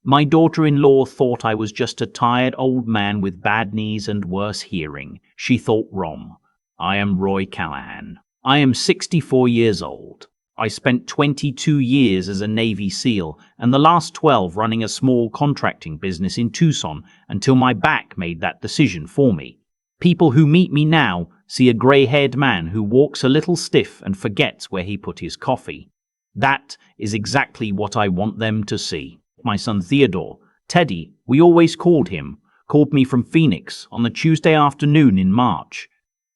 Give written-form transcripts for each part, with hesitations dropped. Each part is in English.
My daughter-in-law thought I was just a tired old man with bad knees and worse hearing. She thought wrong. I am Roy Callahan. I am 64 years old. I spent 22 years as a Navy SEAL and the last 12 running a small contracting business in Tucson until my back made that decision for me. People who meet me now see a grey-haired man who walks a little stiff and forgets where he put his coffee. That is exactly what I want them to see. My son Theodore, Teddy, we always called him, called me from Phoenix on the Tuesday afternoon in March.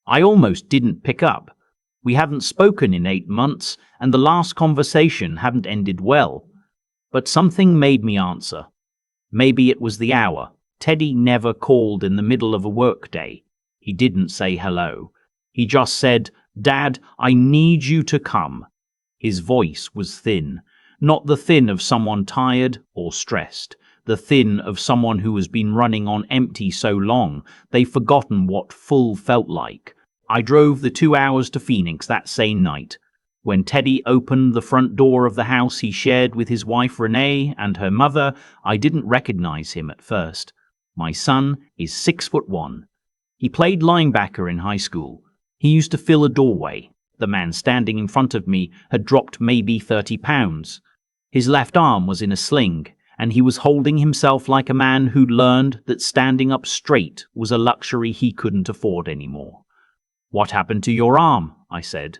I almost didn't pick up. We hadn't spoken in 8 months, and the last conversation hadn't ended well. But something made me answer. Maybe it was the hour. Teddy never called in the middle of a workday. He didn't say hello. He just said, "Dad, I need you to come." His voice was thin, not the thin of someone tired or stressed, the thin of someone who has been running on empty so long they've forgotten what full felt like. I drove the 2 hours to Phoenix that same night. When Teddy opened the front door of the house he shared with his wife Renee and her mother, I didn't recognize him at first. My son is 6'1". He played linebacker in high school. He used to fill a doorway. The man standing in front of me had dropped maybe 30 pounds. His left arm was in a sling, and he was holding himself like a man who'd learned that standing up straight was a luxury he couldn't afford anymore. "What happened to your arm?" I said.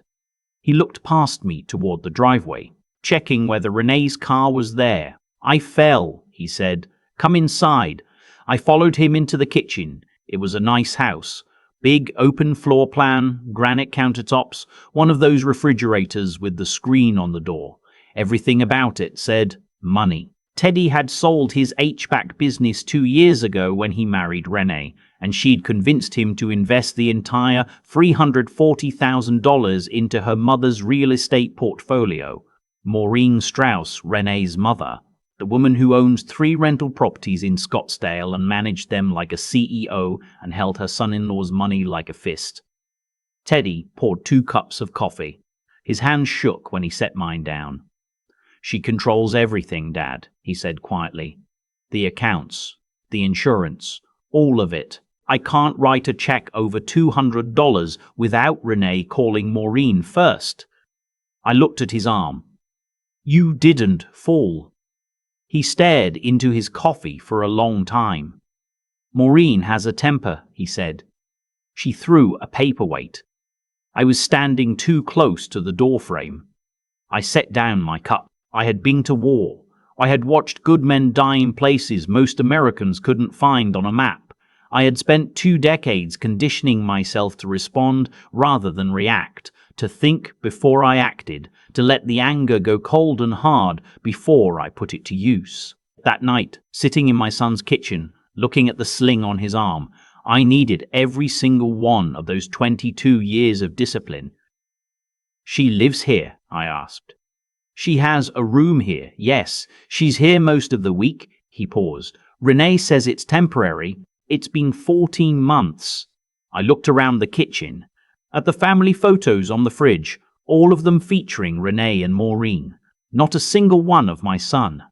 He looked past me toward the driveway, checking whether Renee's car was there. "I fell," he said. "Come inside." I followed him into the kitchen. It was a nice house. Big open floor plan, granite countertops, one of those refrigerators with the screen on the door. Everything about it said money. Teddy had sold his HVAC business 2 years ago when he married Renee, and she'd convinced him to invest the entire $340,000 into her mother's real estate portfolio. Maureen Strauss, Renee's mother, the woman who owns 3 rental properties in Scottsdale and managed them like a CEO and held her son-in-law's money like a fist. Teddy poured 2 cups of coffee. His hands shook when he set mine down. "She controls everything, Dad," he said quietly. "The accounts, the insurance, all of it. I can't write a check over $200 without Renee calling Maureen first." I looked at his arm. "You didn't fall." He stared into his coffee for a long time. "Maureen has a temper," he said. "She threw a paperweight." I was standing too close to the doorframe. I set down my cup. I had been to war. I had watched good men die in places most Americans couldn't find on a map. I had spent 2 decades conditioning myself to respond rather than react, to think before I acted, to let the anger go cold and hard before I put it to use. That night, sitting in my son's kitchen, looking at the sling on his arm, I needed every single one of those 22 years of discipline. "She lives here?" I asked. "She has a room here, yes. She's here most of the week." He paused. "Renee says it's temporary. It's been 14 months. I looked around the kitchen, at the family photos on the fridge, all of them featuring Renee and Maureen. Not a single one of my son.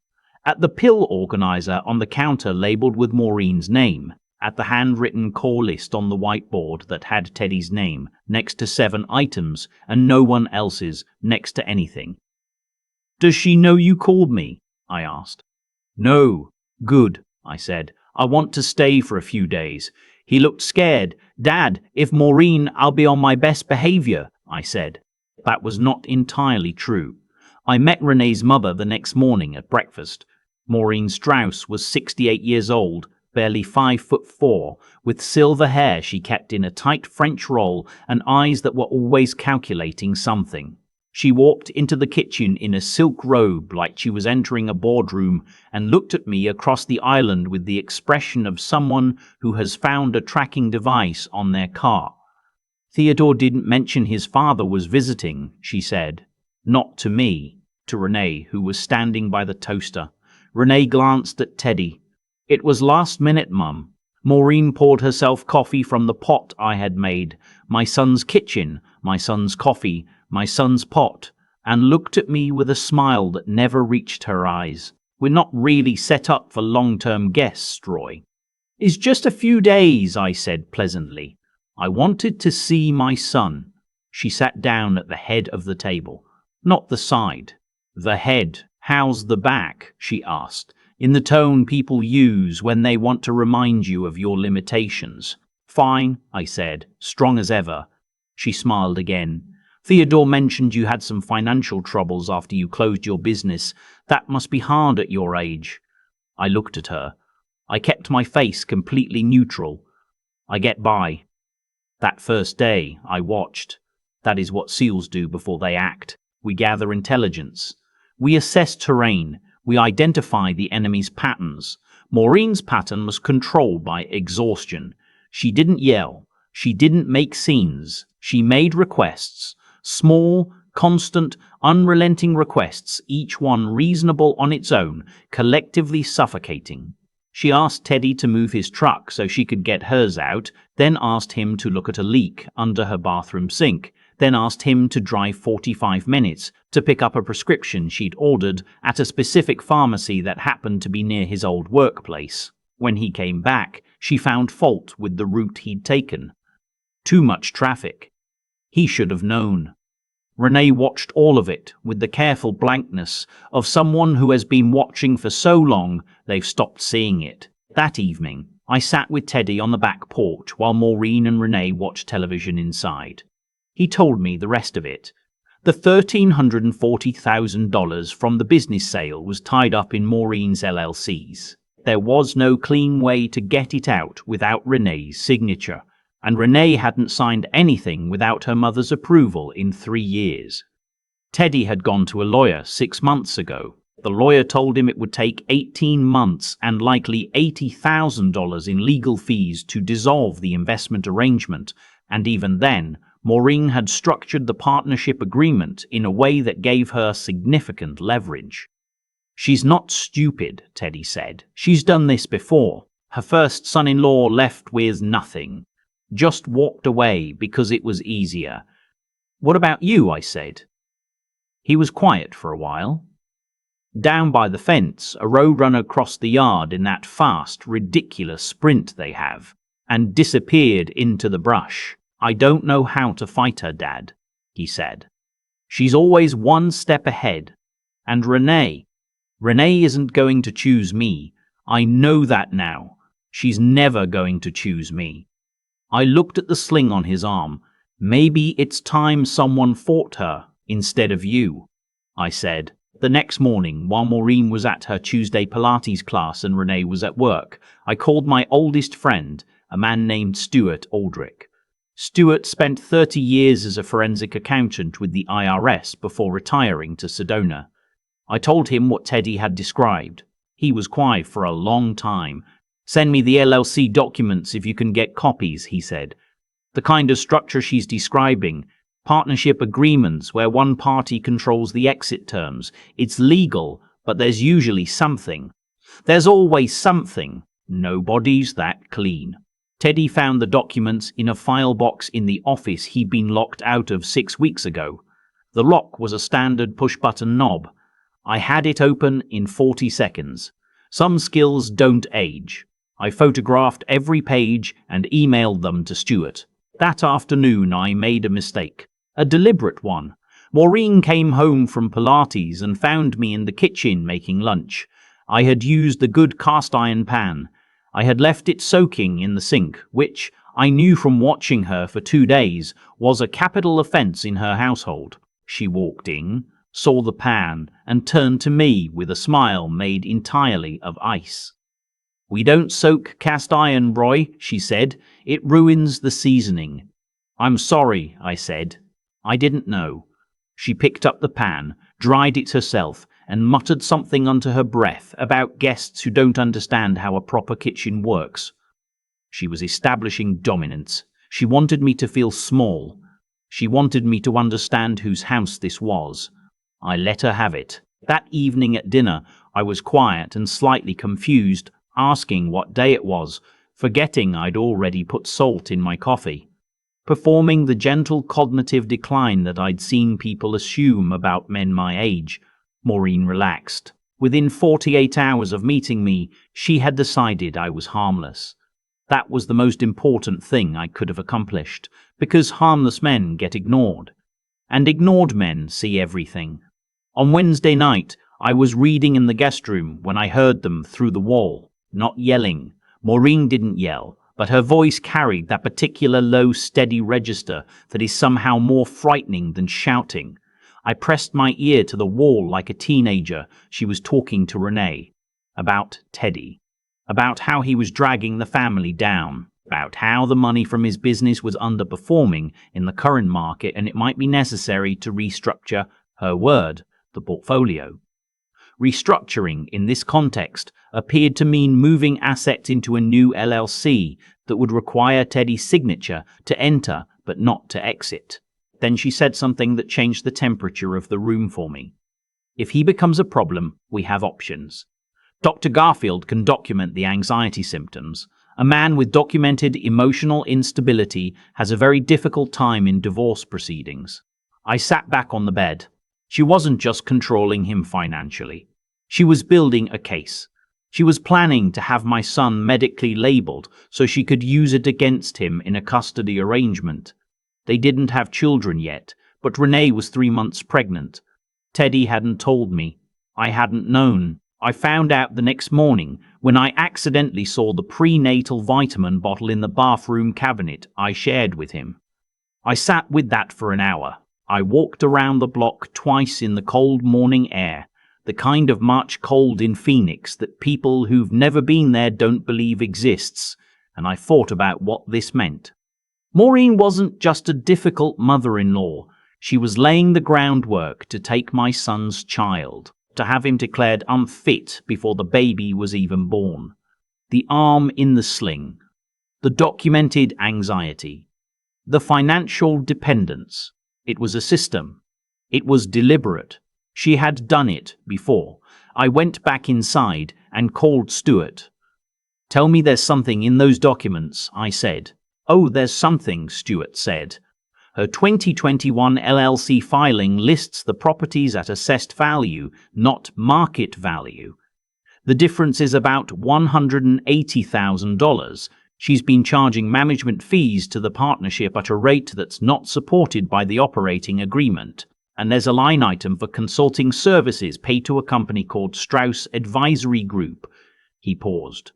At the pill organizer on the counter labeled with Maureen's name. At the handwritten call list on the whiteboard that had Teddy's name next to 7 items and no one else's next to anything. "Does she know you called me?" I asked. "No." "Good," I said. "I want to stay for a few days." He looked scared. "Dad, if Maureen, I'll be on my best behavior," I said. That was not entirely true. I met Renee's mother the next morning at breakfast. Maureen Strauss was 68 years old, barely 5'4", with silver hair she kept in a tight French roll and eyes that were always calculating something. She walked into the kitchen in a silk robe like she was entering a boardroom and looked at me across the island with the expression of someone who has found a tracking device on their car. "Theodore didn't mention his father was visiting," she said. Not to me, to Renee, who was standing by the toaster. Renee glanced at Teddy. "It was last minute, Mum." Maureen poured herself coffee from the pot I had made. My son's kitchen, my son's coffee, my son's pot, and looked at me with a smile that never reached her eyes. We're not really set up for long-term guests, Roy. It's just a few days, I said pleasantly. I wanted to see my son. She sat down at the head of the table. Not the side. The head. How's the back? She asked, in the tone people use when they want to remind you of your limitations. Fine, I said, strong as ever. She smiled again. Theodore mentioned you had some financial troubles after you closed your business. That must be hard at your age. I looked at her. I kept my face completely neutral. I get by. That first day, I watched. That is what SEALs do before they act. We gather intelligence. We assess terrain. We identify the enemy's patterns. Maureen's pattern was controlled by exhaustion. She didn't yell. She didn't make scenes. She made requests. Small, constant, unrelenting requests, each one reasonable on its own, collectively suffocating. She asked Teddy to move his truck so she could get hers out, then asked him to look at a leak under her bathroom sink, then asked him to drive 45 minutes to pick up a prescription she'd ordered at a specific pharmacy that happened to be near his old workplace. When he came back, she found fault with the route he'd taken. Too much traffic. He should have known. Renee watched all of it with the careful blankness of someone who has been watching for so long they've stopped seeing it. That evening, I sat with Teddy on the back porch while Maureen and Renee watched television inside. He told me the rest of it. The $1,340,000 from the business sale was tied up in Maureen's LLCs. There was no clean way to get it out without Renee's signature. And Renee hadn't signed anything without her mother's approval in 3 years. Teddy had gone to a lawyer 6 months ago. The lawyer told him it would take 18 months and likely $80,000 in legal fees to dissolve the investment arrangement, and even then, Maureen had structured the partnership agreement in a way that gave her significant leverage. She's not stupid, Teddy said. She's done this before. Her first son-in-law left with nothing. Just walked away because it was easier. What about you? I said. He was quiet for a while. Down by the fence, a roadrunner crossed the yard in that fast, ridiculous sprint they have, and disappeared into the brush. I don't know how to fight her, Dad, he said. She's always one step ahead. And Renee isn't going to choose me. I know that now. She's never going to choose me. I looked at the sling on his arm. Maybe it's time someone fought her instead of you, I said. The next morning, while Maureen was at her Tuesday Pilates class and Renee was at work, I called my oldest friend, a man named Stuart Aldrich. Stuart spent 30 years as a forensic accountant with the IRS before retiring to Sedona. I told him what Teddy had described. He was quiet for a long time. Send me the LLC documents if you can get copies, he said. The kind of structure she's describing, partnership agreements where one party controls the exit terms. It's legal, but there's usually something. There's always something. Nobody's that clean. Teddy found the documents in a file box in the office he'd been locked out of 6 weeks ago. The lock was a standard push-button knob. I had it open in 40 seconds. Some skills don't age. I photographed every page and emailed them to Stuart. That afternoon I made a mistake. A deliberate one. Maureen came home from Pilates and found me in the kitchen making lunch. I had used the good cast iron pan. I had left it soaking in the sink, which, I knew from watching her for 2 days, was a capital offence in her household. She walked in, saw the pan, and turned to me with a smile made entirely of ice. "We don't soak cast iron, Roy," she said. "It ruins the seasoning." "I'm sorry," I said. "I didn't know." She picked up the pan, dried it herself, and muttered something under her breath about guests who don't understand how a proper kitchen works. She was establishing dominance. She wanted me to feel small. She wanted me to understand whose house this was. I let her have it. That evening at dinner, I was quiet and slightly confused, asking what day it was, forgetting I'd already put salt in my coffee. Performing the gentle cognitive decline that I'd seen people assume about men my age, Maureen relaxed. Within 48 hours of meeting me, she had decided I was harmless. That was the most important thing I could have accomplished, because harmless men get ignored. And ignored men see everything. On Wednesday night, I was reading in the guest room when I heard them through the wall, not yelling. Maureen didn't yell, but her voice carried that particular low, steady register that is somehow more frightening than shouting. I pressed my ear to the wall like a teenager. She was talking to Renee. About Teddy. About how he was dragging the family down. About how the money from his business was underperforming in the current market and it might be necessary to restructure, her word, the portfolio. Restructuring, in this context, appeared to mean moving assets into a new LLC that would require Teddy's signature to enter but not to exit. Then she said something that changed the temperature of the room for me. If he becomes a problem, we have options. Dr. Garfield can document the anxiety symptoms. A man with documented emotional instability has a very difficult time in divorce proceedings. I sat back on the bed. She wasn't just controlling him financially. She was building a case. She was planning to have my son medically labeled so she could use it against him in a custody arrangement. They didn't have children yet, but Renee was 3 months pregnant. Teddy hadn't told me. I hadn't known. I found out the next morning when I accidentally saw the prenatal vitamin bottle in the bathroom cabinet I shared with him. I sat with that for an hour. I walked around the block twice in the cold morning air, the kind of March cold in Phoenix that people who've never been there don't believe exists, and I thought about what this meant. Maureen wasn't just a difficult mother-in-law. She was laying the groundwork to take my son's child, to have him declared unfit before the baby was even born. The arm in the sling, the documented anxiety, the financial dependence. It was a system. It was deliberate. She had done it before. I went back inside and called Stuart. "Tell me there's something in those documents," I said. "Oh, there's something," Stuart said. Her 2021 LLC filing lists the properties at assessed value, not market value. The difference is about $180,000. She's been charging management fees to the partnership at a rate that's not supported by the operating agreement. And there's a line item for consulting services paid to a company called Strauss Advisory Group. He paused.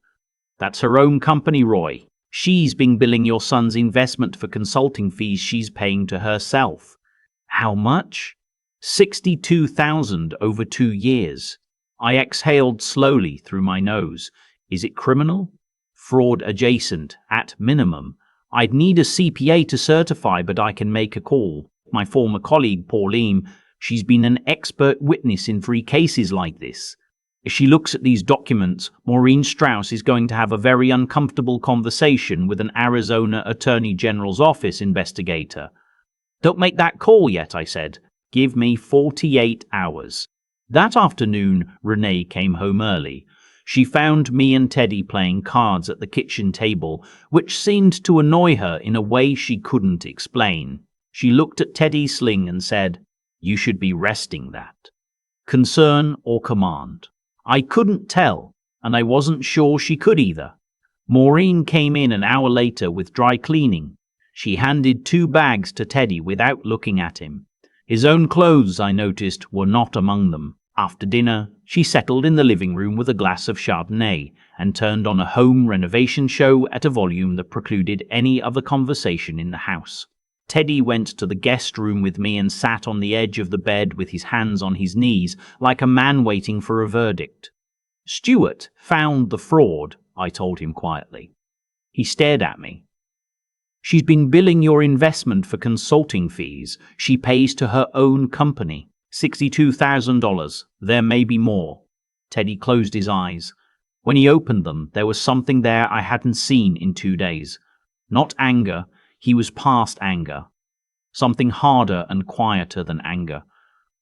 "That's her own company, Roy. She's been billing your son's investment for consulting fees she's paying to herself." "How much?" $62,000 over 2 years. I exhaled slowly through my nose. Is it criminal? Fraud adjacent, at minimum. I'd need a CPA to certify, but I can make a call. My former colleague, Pauline, she's been an expert witness in 3 cases like this. If she looks at these documents, Maureen Strauss is going to have a very uncomfortable conversation with an Arizona Attorney General's office investigator. "Don't make that call yet," I said. "Give me 48 hours. That afternoon, Renee came home early. She found me and Teddy playing cards at the kitchen table, which seemed to annoy her in a way she couldn't explain. She looked at Teddy's sling and said, "You should be resting that." Concern or command? I couldn't tell, and I wasn't sure she could either. Maureen came in an hour later with dry cleaning. She handed 2 bags to Teddy without looking at him. His own clothes, I noticed, were not among them. After dinner, she settled in the living room with a glass of Chardonnay and turned on a home renovation show at a volume that precluded any other conversation in the house. Teddy went to the guest room with me and sat on the edge of the bed with his hands on his knees, like a man waiting for a verdict. "Stuart found the fraud," I told him quietly. He stared at me. "She's been billing your investment for consulting fees she pays to her own company. $62,000. There may be more." Teddy closed his eyes. When he opened them, there was something there I hadn't seen in 2 days. Not anger. He was past anger. Something harder and quieter than anger.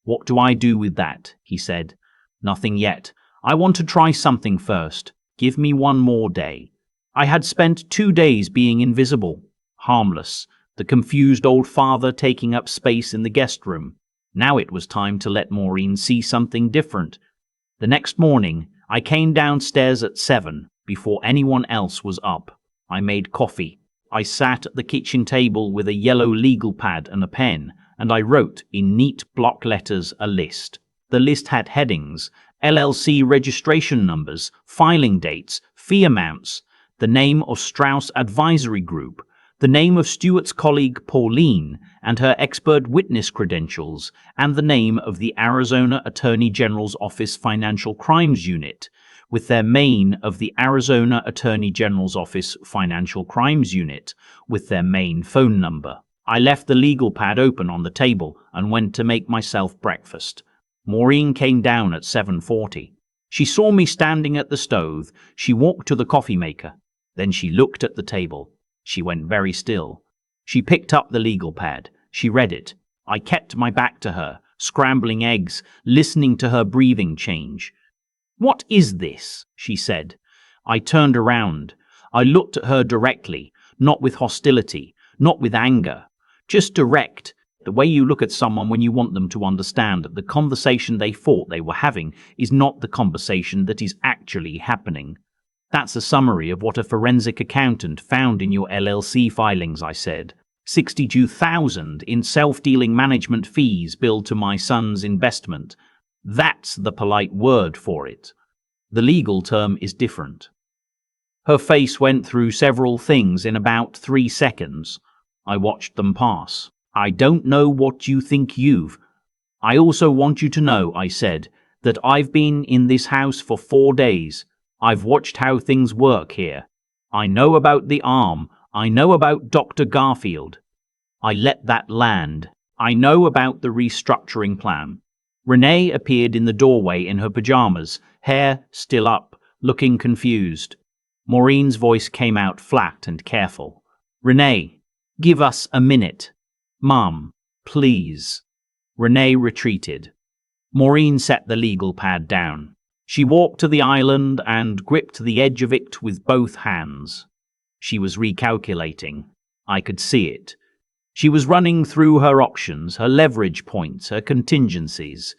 "What do I do with that?" he said. "Nothing yet. I want to try something first. Give me 1 more day." I had spent 2 days being invisible, harmless, the confused old father taking up space in the guest room. Now it was time to let Maureen see something different. The next morning, I came downstairs at 7 before anyone else was up. I made coffee. I sat at the kitchen table with a yellow legal pad and a pen, and I wrote in neat block letters a list. The list had headings: LLC registration numbers, filing dates, fee amounts, the name of Strauss Advisory Group, the name of Stewart's colleague Pauline and her expert witness credentials, and the name of the Arizona Attorney General's Office Financial Crimes Unit, with their main of the Arizona Attorney General's Office Financial Crimes Unit, with their main phone number. I left the legal pad open on the table and went to make myself breakfast. Maureen came down at 7:40. She saw me standing at the stove. She walked to the coffee maker. Then she looked at the table. She went very still. She picked up the legal pad. She read it. I kept my back to her, scrambling eggs, listening to her breathing change. "What is this?" she said. I turned around. I looked at her directly, not with hostility, not with anger, just direct, the way you look at someone when you want them to understand that the conversation they thought they were having is not the conversation that is actually happening. "That's a summary of what a forensic accountant found in your LLC filings," I said. "62,000 in self-dealing management fees billed to my son's investment. That's the polite word for it. The legal term is different." Her face went through several things in about 3 seconds. I watched them pass. "I don't know what you think you've—" "I also want you to know," I said, "that I've been in this house for 4 days. I've watched how things work here. I know about the arm. I know about Dr. Garfield." I let that land. "I know about the restructuring plan." Renee appeared in the doorway in her pajamas, hair still up, looking confused. Maureen's voice came out flat and careful. "Renee, give us a minute. Mom, please." Renee retreated. Maureen set the legal pad down. She walked to the island and gripped the edge of it with both hands. She was recalculating. I could see it. She was running through her options, her leverage points, her contingencies.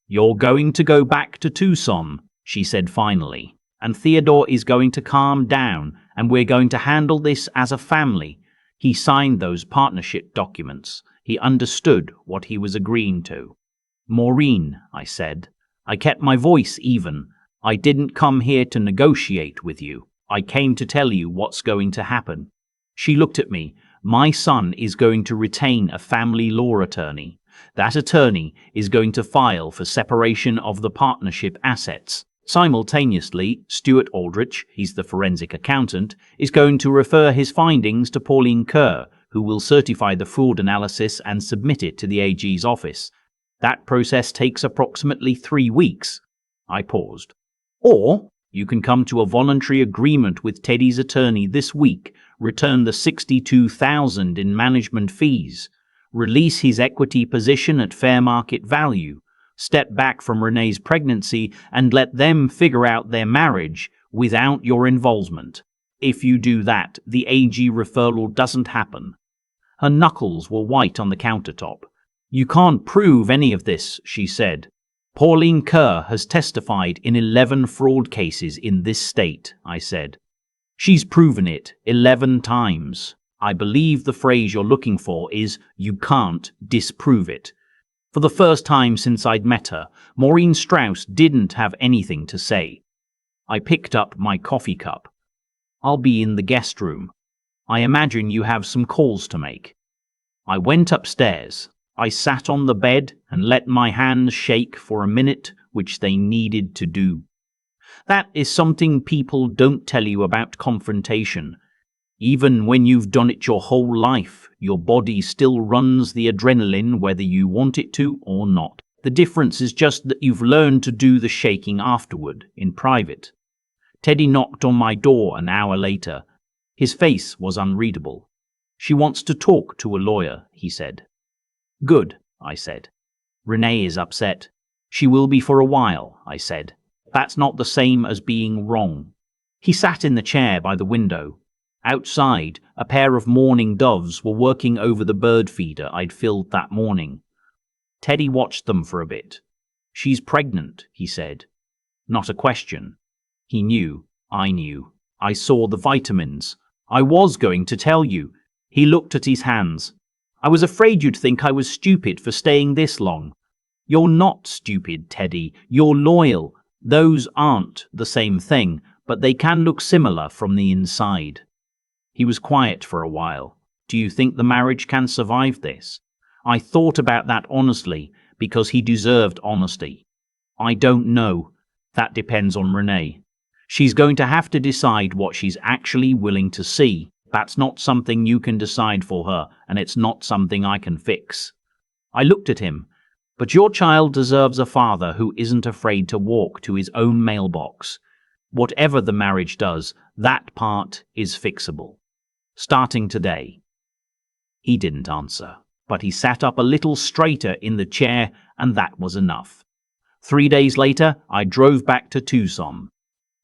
"You're going to go back to Tucson," she said finally, "and Theodore is going to calm down, and we're going to handle this as a family." He signed those partnership documents. He understood what he was agreeing to. "Maureen," I said. I kept my voice even. "I didn't come here to negotiate with you. I came to tell you what's going to happen." She looked at me. "My son is going to retain a family law attorney. That attorney is going to file for separation of the partnership assets. Simultaneously, Stuart Aldrich, he's the forensic accountant, is going to refer his findings to Pauline Kerr, who will certify the fraud analysis and submit it to the AG's office. That process takes approximately 3 weeks." I paused. "Or you can come to a voluntary agreement with Teddy's attorney this week, return the 62,000 in management fees, release his equity position at fair market value, step back from Renee's pregnancy, and let them figure out their marriage without your involvement. If you do that, the AG referral doesn't happen." Her knuckles were white on the countertop. "You can't prove any of this," she said. "Pauline Kerr has testified in 11 fraud cases in this state," I said. "She's proven it 11 times. I believe the phrase you're looking for is, you can't disprove it." For the first time since I'd met her, Maureen Strauss didn't have anything to say. I picked up my coffee cup. "I'll be in the guest room. I imagine you have some calls to make." I went upstairs. I sat on the bed and let my hands shake for a minute, which they needed to do. That is something people don't tell you about confrontation. Even when you've done it your whole life, your body still runs the adrenaline whether you want it to or not. The difference is just that you've learned to do the shaking afterward, in private. Teddy knocked on my door an hour later. His face was unreadable. "She wants to talk to a lawyer," he said. "Good," I said. "Renee is upset." "She will be for a while," I said. "That's not the same as being wrong." He sat in the chair by the window. Outside, a pair of mourning doves were working over the bird feeder I'd filled that morning. Teddy watched them for a bit. "She's pregnant," he said. Not a question. He knew. I knew. I saw the vitamins. I was going to tell you. He looked at his hands. I was afraid you'd think I was stupid for staying this long. You're not stupid, Teddy. You're loyal. Those aren't the same thing, but they can look similar from the inside. He was quiet for a while. Do you think the marriage can survive this? I thought about that honestly, because he deserved honesty. I don't know. That depends on Renee. She's going to have to decide what she's actually willing to see. That's not something you can decide for her, and it's not something I can fix. I looked at him. But your child deserves a father who isn't afraid to walk to his own mailbox. Whatever the marriage does, that part is fixable. Starting today. He didn't answer, but he sat up a little straighter in the chair, and that was enough. 3 days later, I drove back to Tucson.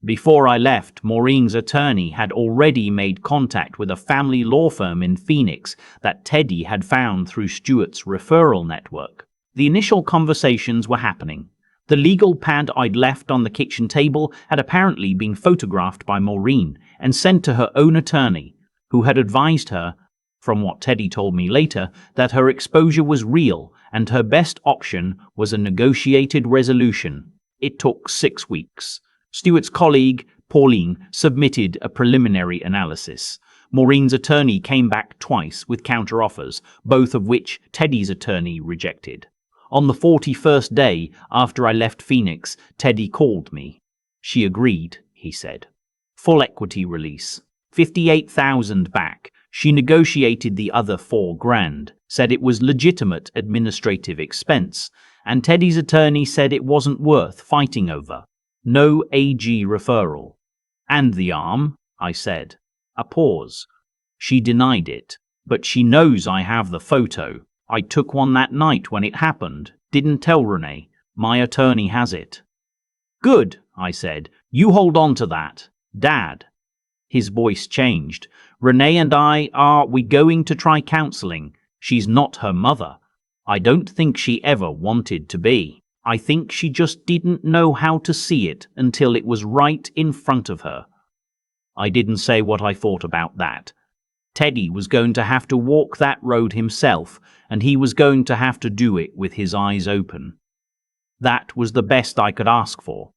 Before I left, Maureen's attorney had already made contact with a family law firm in Phoenix that Teddy had found through Stuart's referral network. The initial conversations were happening. The legal pad I'd left on the kitchen table had apparently been photographed by Maureen and sent to her own attorney, who had advised her, from what Teddy told me later, that her exposure was real and her best option was a negotiated resolution. It took 6 weeks. Stuart's colleague, Pauline, submitted a preliminary analysis. Maureen's attorney came back twice with counteroffers, both of which Teddy's attorney rejected. On the 41st day after I left Phoenix, Teddy called me. She agreed, he said. Full equity release. 58,000 back. She negotiated the other $4,000, said it was legitimate administrative expense, and Teddy's attorney said it wasn't worth fighting over. No AG referral. And the arm? I said. A pause. She denied it, but she knows I have the photo. I took one that night when it happened. Didn't tell Renee. My attorney has it. Good, I said. You hold on to that. Dad. His voice changed. Renee and we going to try counseling. She's not her mother. I don't think she ever wanted to be. I think she just didn't know how to see it until it was right in front of her. I didn't say what I thought about that. Teddy was going to have to walk that road himself, and he was going to have to do it with his eyes open. That was the best I could ask for.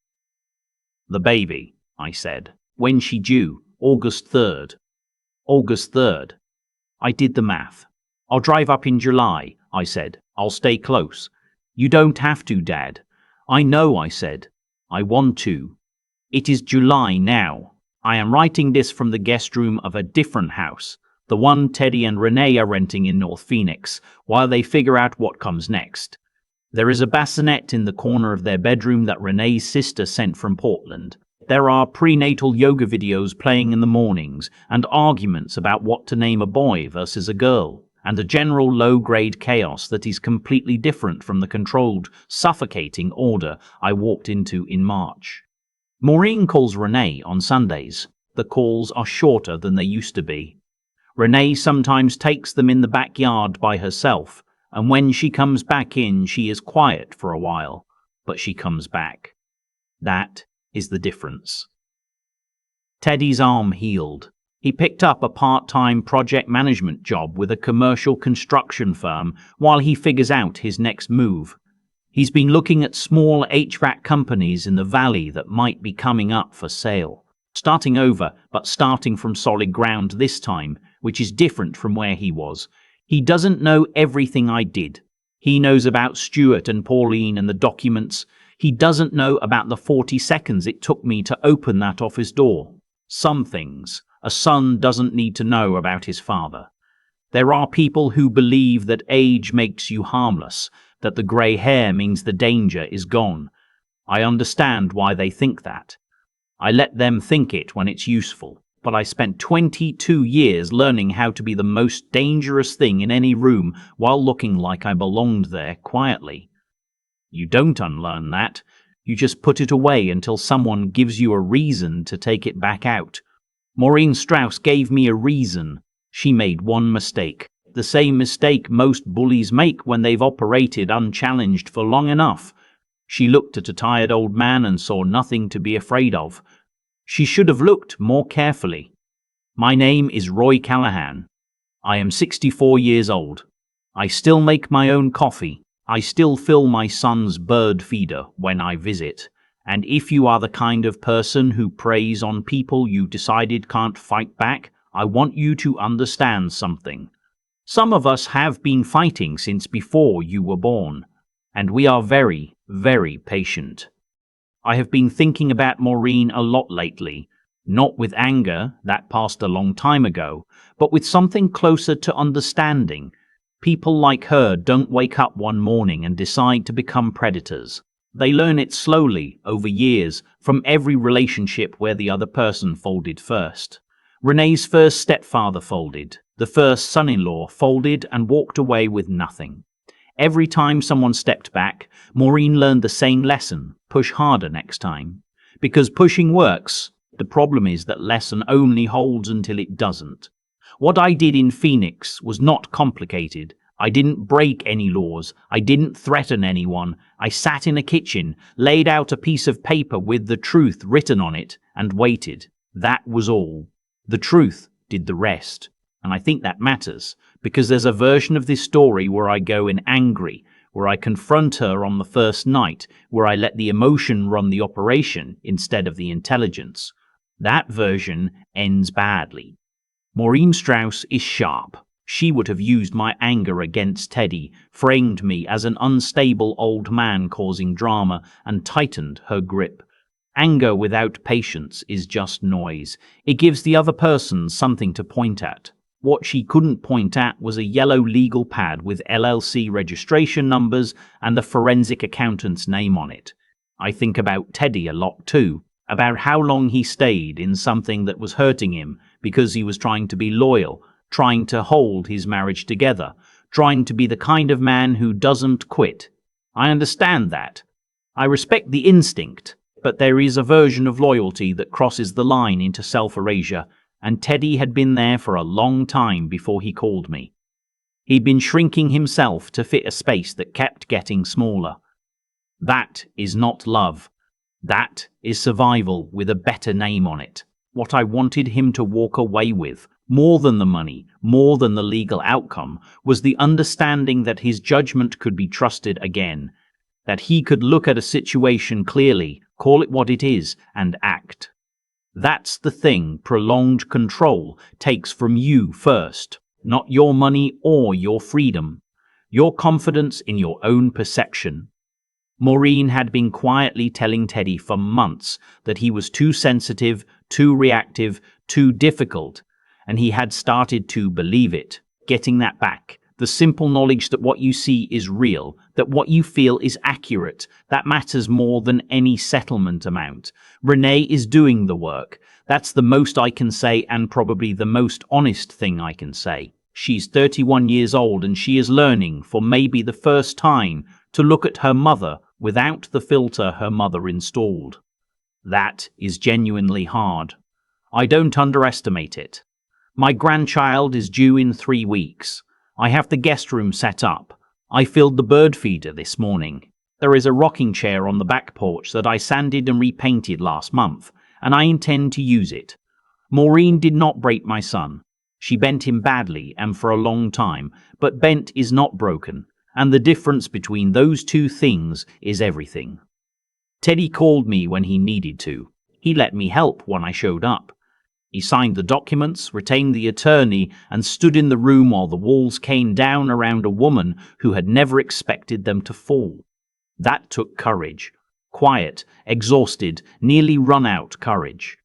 The baby, I said. When's she due? August 3rd. August 3rd. I did the math. I'll drive up in July, I said. I'll stay close. You don't have to, Dad. I know, I said. I want to. It is July now. I am writing this from the guest room of a different house, the one Teddy and Renee are renting in North Phoenix, while they figure out what comes next. There is a bassinet in the corner of their bedroom that Renee's sister sent from Portland. There are prenatal yoga videos playing in the mornings, and arguments about what to name a boy versus a girl, and a general low-grade chaos that is completely different from the controlled, suffocating order I walked into in March. Maureen calls Renee on Sundays. The calls are shorter than they used to be. Renee sometimes takes them in the backyard by herself, and when she comes back in, she is quiet for a while, but she comes back. That is the difference. Teddy's arm healed. He picked up a part-time project management job with a commercial construction firm while he figures out his next move. He's been looking at small HVAC companies in the valley that might be coming up for sale. Starting over, but starting from solid ground this time, which is different from where he was. He doesn't know everything I did. He knows about Stuart and Pauline and the documents. He doesn't know about the 40 seconds it took me to open that office door. Some things a son doesn't need to know about his father. There are people who believe that age makes you harmless, that the grey hair means the danger is gone. I understand why they think that. I let them think it when it's useful, but I spent 22 years learning how to be the most dangerous thing in any room while looking like I belonged there quietly. You don't unlearn that. You just put it away until someone gives you a reason to take it back out. Maureen Strauss gave me a reason. She made one mistake. The same mistake most bullies make when they've operated unchallenged for long enough. She looked at a tired old man and saw nothing to be afraid of. She should have looked more carefully. My name is Roy Callahan. I am 64 years old. I still make my own coffee. I still fill my son's bird feeder when I visit. And if you are the kind of person who preys on people you decided can't fight back, I want you to understand something. Some of us have been fighting since before you were born, and we are very, very patient. I have been thinking about Maureen a lot lately, not with anger, that passed a long time ago, but with something closer to understanding. People like her don't wake up one morning and decide to become predators. They learn it slowly, over years, from every relationship where the other person folded first. Renee's first stepfather folded. The first son-in-law folded and walked away with nothing. Every time someone stepped back, Maureen learned the same lesson: push harder next time. Because pushing works. The problem is that lesson only holds until it doesn't. What I did in Phoenix was not complicated. I didn't break any laws. I didn't threaten anyone. I sat in a kitchen, laid out a piece of paper with the truth written on it, and waited. That was all. The truth did the rest. And I think that matters, because there's a version of this story where I go in angry, where I confront her on the first night, where I let the emotion run the operation instead of the intelligence. That version ends badly. Maureen Strauss is sharp. She would have used my anger against Teddy, framed me as an unstable old man causing drama, and tightened her grip. Anger without patience is just noise. It gives the other person something to point at. What she couldn't point at was a yellow legal pad with LLC registration numbers and the forensic accountant's name on it. I think about Teddy a lot too, about how long he stayed in something that was hurting him because he was trying to be loyal, trying to hold his marriage together, trying to be the kind of man who doesn't quit. I understand that. I respect the instinct, but there is a version of loyalty that crosses the line into self-erasure, and Teddy had been there for a long time before he called me. He'd been shrinking himself to fit a space that kept getting smaller. That is not love. That is survival with a better name on it. What I wanted him to walk away with, more than the money, more than the legal outcome, was the understanding that his judgment could be trusted again, that he could look at a situation clearly, call it what it is, and act. That's the thing prolonged control takes from you first, not your money or your freedom, your confidence in your own perception. Maureen had been quietly telling Teddy for months that he was too sensitive, too reactive, too difficult, and he had started to believe it. Getting that back, the simple knowledge that what you see is real, that what you feel is accurate, that matters more than any settlement amount. Renee is doing the work. That's the most I can say, and probably the most honest thing I can say. She's 31 years old and she is learning, for maybe the first time, to look at her mother without the filter her mother installed. That is genuinely hard. I don't underestimate it. My grandchild is due in 3 weeks. I have the guest room set up. I filled the bird feeder this morning. There is a rocking chair on the back porch that I sanded and repainted last month, and I intend to use it. Maureen did not break my son. She bent him badly and for a long time, but bent is not broken, and the difference between those two things is everything. Teddy called me when he needed to. He let me help when I showed up. He signed the documents, retained the attorney, and stood in the room while the walls came down around a woman who had never expected them to fall. That took courage. Quiet, exhausted, nearly run out courage.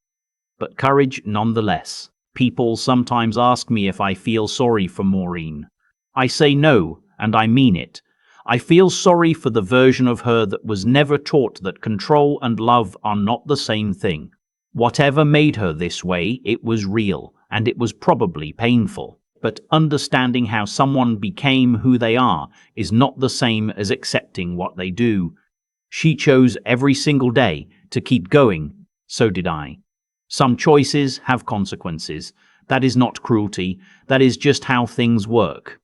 But courage nonetheless. People sometimes ask me if I feel sorry for Maureen. I say no, and I mean it. I feel sorry for the version of her that was never taught that control and love are not the same thing. Whatever made her this way, it was real, and it was probably painful. But understanding how someone became who they are is not the same as accepting what they do. She chose every single day to keep going. So did I. Some choices have consequences. That is not cruelty. That is just how things work.